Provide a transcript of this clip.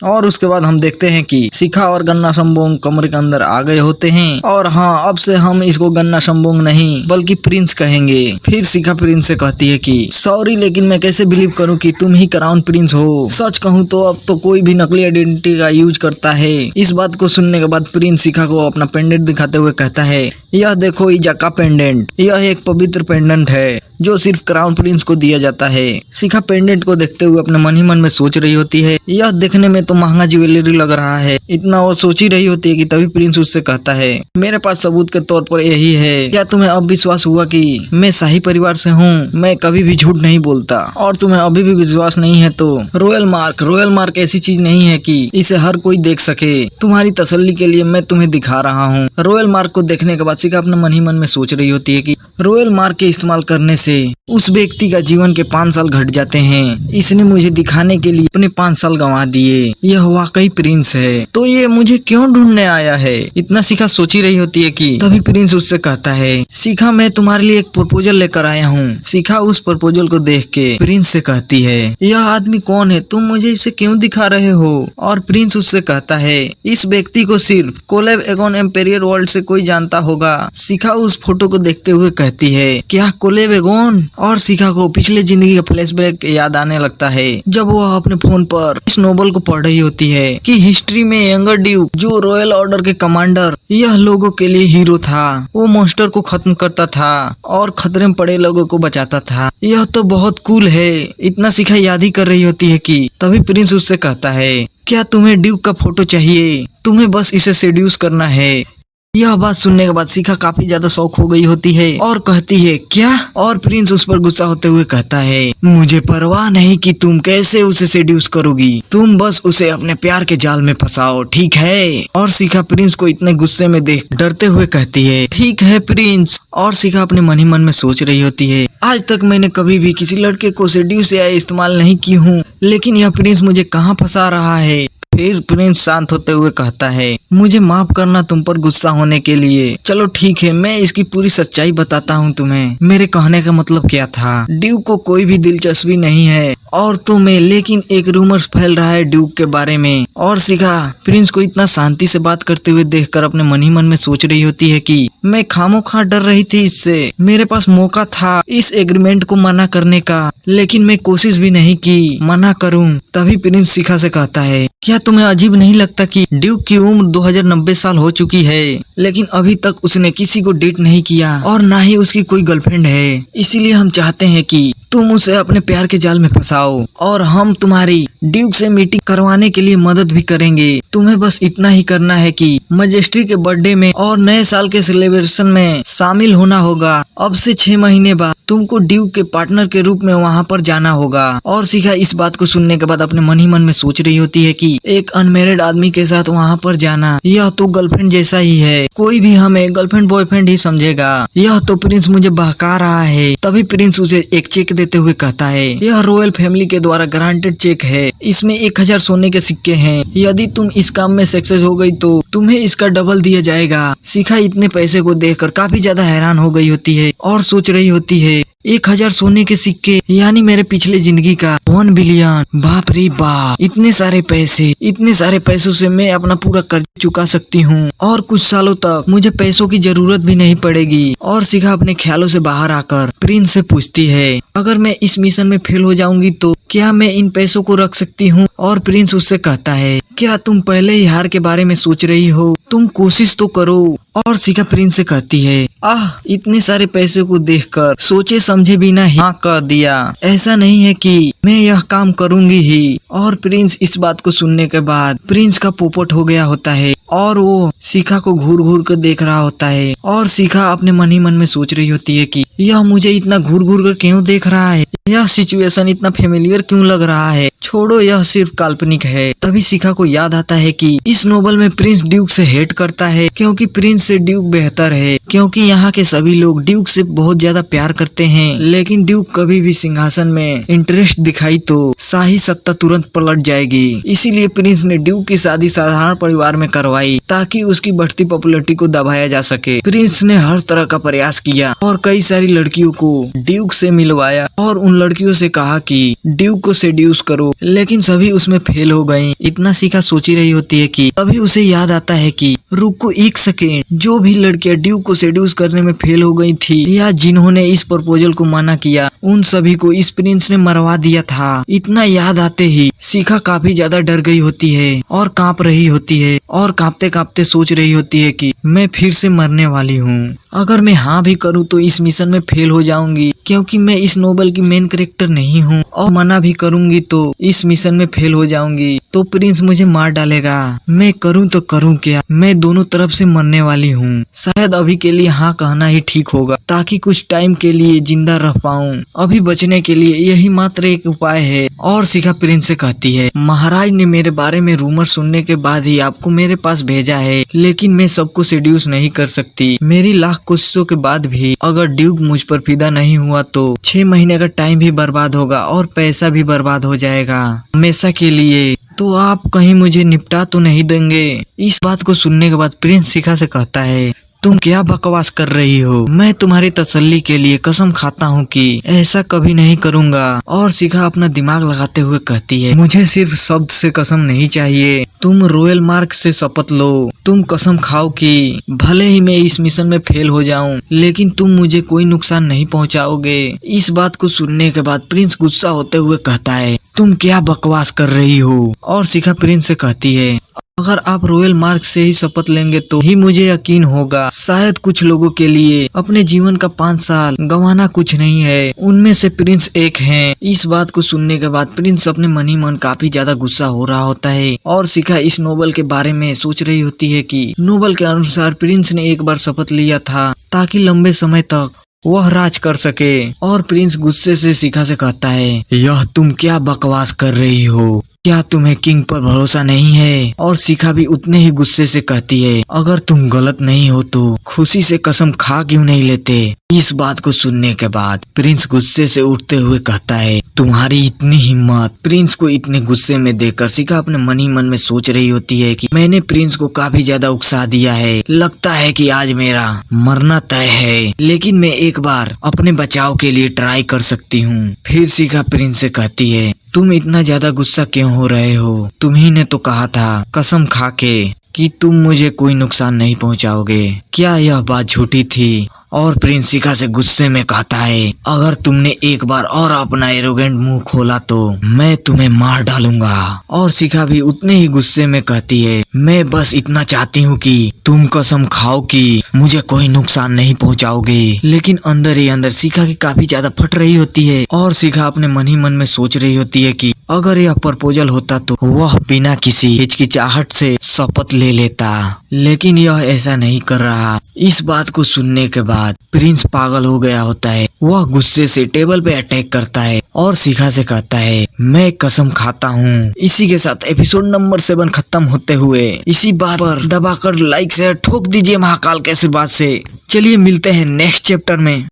और उसके बाद हम देखते हैं कि शिखा और गन्ना शंबोंग कमरे के अंदर आ गए होते हैं। और हाँ, अब से हम इसको गन्ना शंबोंग नहीं बल्कि प्रिंस कहेंगे। फिर शिखा प्रिंस से कहती है कि सॉरी, लेकिन मैं कैसे बिलीव करूं कि तुम ही क्राउन प्रिंस हो। सच कहूं तो अब तो कोई भी नकली आइडेंटिटी का यूज करता है। इस बात को सुनने के बाद प्रिंस शिखा को अपना पेंडेंट दिखाते हुए कहता है, यह देखो इजा का पेंडेंट, यह एक पवित्र पेंडेंट है जो सिर्फ क्राउन प्रिंस को दिया जाता है। शिखा पेंडेंट को देखते हुए अपने मन ही मन में सोच रही होती है, यह देखने में तो महंगा ज्वेलरी लग रहा है। इतना वो सोच ही रही होती है कि तभी प्रिंस उससे कहता है, मेरे पास सबूत के तौर पर यही है। क्या तुम्हें अब विश्वास हुआ कि मैं शाही परिवार से हूँ? मैं कभी भी झूठ नहीं बोलता। और तुम्हें अभी भी विश्वास नहीं है तो रॉयल मार्क ऐसी चीज नहीं है कि इसे हर कोई देख सके। तुम्हारी तसल्ली के लिए मैं तुम्हें दिखा रहा हूँ। रॉयल मार्क को देखने के बाद शिखा अपने मन ही मन में सोच रही होती है कि रॉयल मार्क के इस्तेमाल करने से उस व्यक्ति का जीवन के 5 साल घट जाते हैं। इसने मुझे दिखाने के लिए अपने 5 साल गंवा दिए। यह वाकई प्रिंस है, तो ये मुझे क्यों ढूंढने आया है? इतना शिखा सोच ही रही होती है कि तभी प्रिंस उससे कहता है, शिखा मैं तुम्हारे लिए एक प्रपोजल लेकर आया हूँ। शिखा उस प्रपोजल को देख के प्रिंस से कहती है, यह आदमी कौन है? तुम मुझे इसे क्यों दिखा रहे हो? और प्रिंस उससे कहता है, इस व्यक्ति को सिर्फ कोलेब एगोन एम्पेरियर वर्ल्ड से कोई जानता होगा। शिखा उस फोटो को देखते हुए कहती है, क्या कोलेब एगोन? और शिखा को पिछले जिंदगी का फ्लैशबैक याद आने लगता है जब वह अपने फोन पर इस नोवेल को पढ़ रही होती है कि हिस्ट्री में यंगर ड्यूक जो रॉयल ऑर्डर के कमांडर, यह लोगों के लिए हीरो था। वो मॉन्स्टर को खत्म करता था और खतरे में पड़े लोगों को बचाता था। यह तो बहुत कूल है। इतना शिखा याद ही कर रही होती है कि तभी प्रिंस उससे कहता है, क्या तुम्हें ड्यूक का फोटो चाहिए? तुम्हें बस इसे सेड्यूस करना है। यह बात सुनने के बाद शिखा काफी ज्यादा शौक हो गई होती है और कहती है, क्या? और प्रिंस उस पर गुस्सा होते हुए कहता है, मुझे परवाह नहीं कि तुम कैसे उसे सेड्यूस करोगी, तुम बस उसे अपने प्यार के जाल में फंसाओ, ठीक है? और शिखा प्रिंस को इतने गुस्से में देख डरते हुए कहती है, ठीक है प्रिंस। और शिखा अपने मन ही मन में सोच रही होती है, आज तक मैंने कभी भी किसी लड़के को सेड्यूस या इस्तेमाल नहीं की हूँ, लेकिन यह प्रिंस मुझे कहाँ फंसा रहा है। फिर प्रिंस शांत होते हुए कहता है, मुझे माफ करना तुम पर गुस्सा होने के लिए। चलो ठीक है, मैं इसकी पूरी सच्चाई बताता हूँ तुम्हें। मेरे कहने का मतलब क्या था, ड्यूक को कोई भी दिलचस्पी नहीं है और तुम्हें, लेकिन एक रूमर्स फैल रहा है ड्यूक के बारे में। और शिखा प्रिंस को इतना शांति से बात करते हुए देखकर अपने मन ही मन में सोच रही होती है कि मैं खामोखा डर रही थी इससे। मेरे पास मौका था इस एग्रीमेंट को मना करने का, लेकिन मैं कोशिश भी नहीं की मना करूं। तभी प्रिंस शिखा से कहता है, क्या तुम्हें अजीब नहीं लगता कि ड्यूक की उम्र 2090 साल हो चुकी है, लेकिन अभी तक उसने किसी को डेट नहीं किया और ना ही उसकी कोई गर्लफ्रेंड है। इसीलिए हम चाहते हैं कि तुम उसे अपने प्यार के जाल में फंसाओ और हम तुम्हारी ड्यूक से मीटिंग करवाने के लिए मदद भी करेंगे। तुम्हें बस इतना ही करना है कि मजेस्ट्री के बर्थडे में और नए साल के सेलिब्रेशन में शामिल होना होगा। अब से 6 महीने बाद तुमको ड्यूक के पार्टनर के रूप में वहाँ पर जाना होगा। और शिखा इस बात को सुनने के बाद अपने मन ही मन में सोच रही होती है कि एक अनमैरिड आदमी के साथ वहाँ पर जाना, यह तो गर्लफ्रेंड जैसा ही है। कोई भी हमें गर्लफ्रेंड बॉयफ्रेंड ही समझेगा। यह तो प्रिंस मुझे बहका रहा है। तभी प्रिंस उसे एक चेक देते हुए कहता है, यह रॉयल फैमिली के द्वारा ग्रांटेड चेक है। इसमें 1000 सोने के सिक्के हैं। यदि तुम इस काम में सक्सेस हो गई तो तुम्हें इसका डबल दिया जाएगा। शिखा इतने पैसे को देखकर काफी ज्यादा हैरान हो गई होती है और सोच रही होती है, 1000 सोने के सिक्के यानी मेरे पिछले जिंदगी का 1 बिलियन। बाप रे बाप, इतने सारे पैसे, इतने सारे पैसों से मैं अपना पूरा कर्ज चुका सकती हूँ और कुछ सालों तक मुझे पैसों की जरूरत भी नहीं पड़ेगी। और शिखा अपने ख्यालों से बाहर आकर प्रिंस से पूछती है, अगर मैं इस मिशन में फेल हो जाऊंगी तो क्या मैं इन पैसों को रख सकती हूँ? और प्रिंस उससे कहता है, क्या तुम पहले ही हार के बारे में सोच रही हो? तुम कोशिश तो करो। और शिखा प्रिंस से कहती है, इतने सारे पैसे को देखकर सोचे समझे बिना हाँ कर दिया। ऐसा नहीं है कि मैं यह काम करूंगी ही। और प्रिंस इस बात को सुनने के बाद प्रिंस का पोपट हो गया होता है और वो शिखा को घूर घूर कर देख रहा होता है। और शिखा अपने मन ही मन में सोच रही होती है कि यह मुझे इतना घूर घूर कर क्यों देख रहा है, यह सिचुएशन इतना फेमिलियर क्यों लग रहा है। छोड़ो, यह सिर्फ काल्पनिक है। तभी शिखा को याद आता है कि इस नोवेल में प्रिंस ड्यूक से हेट करता है क्योंकि प्रिंस से ड्यूक बेहतर है, क्योंकि यहाँ के सभी लोग ड्यूक से बहुत ज्यादा प्यार करते हैं। लेकिन ड्यूक कभी भी सिंहासन में इंटरेस्ट दिखाई तो शाही सत्ता तुरंत पलट जाएगी। इसीलिए प्रिंस ने ड्यूक की शादी साधारण परिवार में करवाई ताकि उसकी बढ़ती पॉपुलैरिटी को दबाया जा सके। प्रिंस ने हर तरह का प्रयास किया और कई सारी लड़कियों को ड्यूक से मिलवाया और उन उन लड़कियों से कहा कि ड्यूक को सेड्यूस करो, लेकिन सभी उसमें फेल हो गयी। इतना शिखा सोच ही रही होती है कि तभी उसे याद आता है कि रुको एक सेकेंड, जो भी लड़कियां ड्यूक को सेड्यूस करने में फेल हो गई थी या जिन्होंने इस प्रपोजल को माना किया, उन सभी को इस प्रिंस ने मरवा दिया था। इतना याद आते ही शिखा काफी ज्यादा डर गई होती है और कांप रही होती है और कांपते कांपते सोच रही होती है कि मैं फिर से मरने वाली हूँ। अगर मैं हाँ भी करूँ तो इस मिशन में फेल हो जाऊंगी, क्योंकि मैं इस नोवेल की मेन कैरेक्टर नहीं हूँ, और मना भी करूंगी तो इस मिशन में फेल हो जाऊंगी तो प्रिंस मुझे मार डालेगा। मैं करूँ तो करूँ क्या, मैं दोनों तरफ से मरने वाली हूँ। शायद अभी के लिए हाँ कहना ही ठीक होगा, ताकि कुछ टाइम के लिए जिंदा रह पाऊँ। अभी बचने के लिए यही मात्र एक उपाय है। और शिखा प्रिंस से कहती है, महाराज ने मेरे बारे में रूमर सुनने के बाद ही आपको मेरे पास भेजा है, लेकिन मैं सबको सेड्यूस नहीं कर सकती। मेरी लाख कोशिशों के बाद भी अगर ड्यूक मुझ पर फिदा नहीं हुआ तो 6 महीने का टाइम भी बर्बाद होगा और पैसा भी बर्बाद हो जाएगा हमेशा के लिए। तो आप कहीं मुझे निपटा तो नहीं देंगे? इस बात को सुनने के बाद प्रिंस शिखा से कहता है, तुम क्या बकवास कर रही हो? मैं तुम्हारी तसल्ली के लिए कसम खाता हूँ कि ऐसा कभी नहीं करूँगा। और शिखा अपना दिमाग लगाते हुए कहती है, मुझे सिर्फ शब्द से कसम नहीं चाहिए, तुम रॉयल मार्क से शपथ लो। तुम कसम खाओ कि भले ही मैं इस मिशन में फेल हो जाऊं, लेकिन तुम मुझे कोई नुकसान नहीं पहुंचाओगे। इस बात को सुनने के बाद प्रिंस गुस्सा होते हुए कहता है, तुम क्या बकवास कर रही हो? और शिखा प्रिंस से कहती है, अगर आप रॉयल मार्क से ही शपथ लेंगे तो ही मुझे यकीन होगा। शायद कुछ लोगों के लिए अपने जीवन का 5 साल गंवाना कुछ नहीं है, उनमें से प्रिंस एक हैं। इस बात को सुनने के बाद प्रिंस अपने मन ही मन काफी ज्यादा गुस्सा हो रहा होता है और शिखा इस नोवेल के बारे में सोच रही होती है कि नोवेल के अनुसार प्रिंस ने एक बार शपथ लिया था ताकि लंबे समय तक वह राज कर सके। और प्रिंस गुस्से से शिखा से कहता है, यह तुम क्या बकवास कर रही हो? क्या तुम्हें किंग पर भरोसा नहीं है? और शिखा भी उतने ही गुस्से से कहती है, अगर तुम गलत नहीं हो तो खुशी से कसम खा क्यों नहीं लेते? इस बात को सुनने के बाद प्रिंस गुस्से से उठते हुए कहता है, तुम्हारी इतनी हिम्मत। प्रिंस को इतने गुस्से में देखकर शिखा अपने मन ही मन में सोच रही होती है कि मैंने प्रिंस को काफी ज्यादा उकसा दिया है, लगता है कि आज मेरा मरना तय है, लेकिन मैं एक बार अपने बचाव के लिए ट्राई कर सकती हूँ। फिर शिखा प्रिंस से कहती है, तुम इतना ज्यादा गुस्सा क्यों हो रहे हो? तुम्ही ने तो कहा था कसम खा के कि तुम मुझे कोई नुकसान नहीं पहुंचाओगे। क्या यह बात झूठी थी? और प्रिंस शिखा से गुस्से में कहता है, अगर तुमने एक बार और अपना एरोगेंट मुंह खोला तो मैं तुम्हें मार डालूंगा। और शिखा भी उतने ही गुस्से में कहती है, मैं बस इतना चाहती हूँ कि तुम कसम खाओ कि मुझे कोई नुकसान नहीं पहुँचाओगे। लेकिन अंदर ही अंदर शिखा की काफी ज्यादा फट रही होती है और शिखा अपने मन ही मन में सोच रही होती है कि अगर यह प्रपोजल होता तो वह बिना किसी हिचकिचाहट से शपथ ले लेता, लेकिन यह ऐसा नहीं कर रहा। इस बात को सुनने के बाद प्रिंस पागल हो गया होता है। वह गुस्से से टेबल पे अटैक करता है और शिखा से कहता है, मैं कसम खाता हूँ। इसी के साथ एपिसोड नंबर 7 खत्म होते हुए इसी बात पर दबाकर लाइक शेयर ठोक दीजिए महाकाल के आशीर्वाद से। चलिए मिलते हैं नेक्स्ट चैप्टर में।